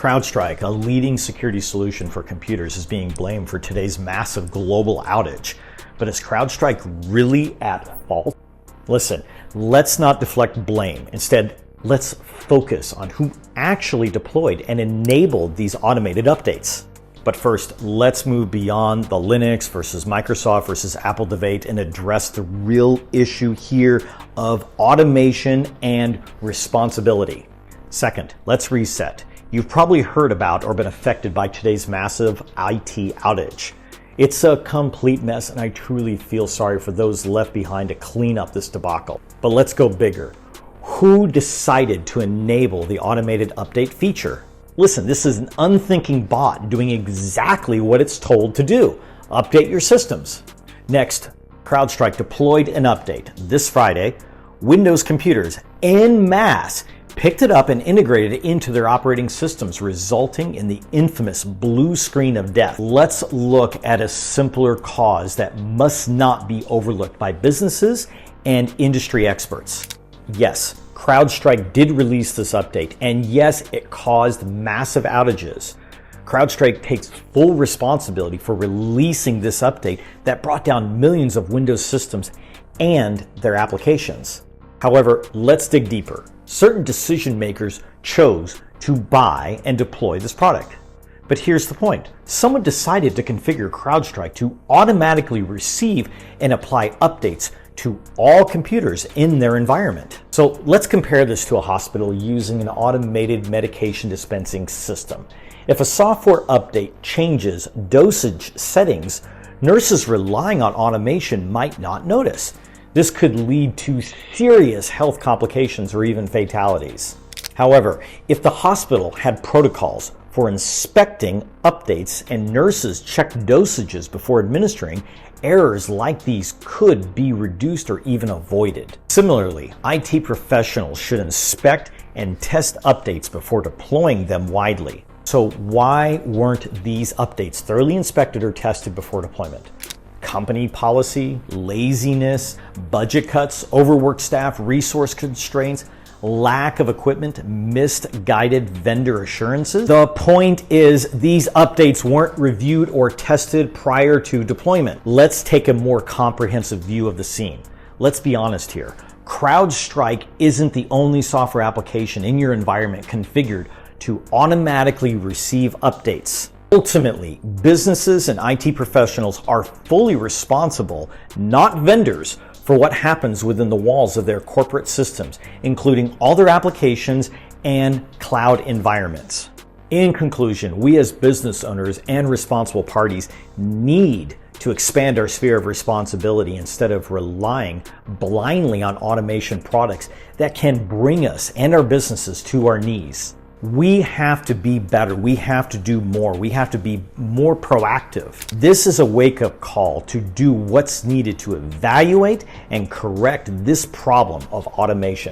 CrowdStrike, a leading security solution for computers, is being blamed for today's massive global outage. But is CrowdStrike really at fault? Listen, let's not deflect blame. Instead, let's focus on who actually deployed and enabled these automated updates. But first, let's move beyond the Linux versus Microsoft versus Apple debate and address the real issue here of automation and responsibility. Second, let's reset. You've probably heard about or been affected by today's massive IT outage. It's a complete mess, and I truly feel sorry for those left behind to clean up this debacle. But let's go bigger. Who decided to enable the automated update feature? Listen, this is an unthinking bot doing exactly what it's told to do. Update your systems. Next, CrowdStrike deployed an update this Friday. Windows computers en masse picked it up and integrated it into their operating systems, resulting in the infamous blue screen of death. Let's look at a simpler cause that must not be overlooked by businesses and industry experts. Yes, CrowdStrike did release this update, and yes, it caused massive outages. CrowdStrike takes full responsibility for releasing this update that brought down millions of Windows systems and their applications. However, let's dig deeper. Certain decision makers chose to buy and deploy this product. But here's the point. Someone decided to configure CrowdStrike to automatically receive and apply updates to all computers in their environment. So let's compare this to a hospital using an automated medication dispensing system. If a software update changes dosage settings, nurses relying on automation might not notice. This could lead to serious health complications or even fatalities. However, if the hospital had protocols for inspecting updates and nurses checked dosages before administering, errors like these could be reduced or even avoided. Similarly, IT professionals should inspect and test updates before deploying them widely. So why weren't these updates thoroughly inspected or tested before deployment? Company policy, laziness, budget cuts, overworked staff, resource constraints, lack of equipment, misguided vendor assurances. The point is these updates weren't reviewed or tested prior to deployment. Let's take a more comprehensive view of the scene. Let's be honest here. CrowdStrike isn't the only software application in your environment configured to automatically receive updates. Ultimately, businesses and IT professionals are fully responsible, not vendors, for what happens within the walls of their corporate systems, including all their applications and cloud environments. In conclusion, we as business owners and responsible parties need to expand our sphere of responsibility instead of relying blindly on automation products that can bring us and our businesses to our knees. We have to be better. We have to do more. We have to be more proactive. This is a wake-up call to do what's needed to evaluate and correct this problem of automation.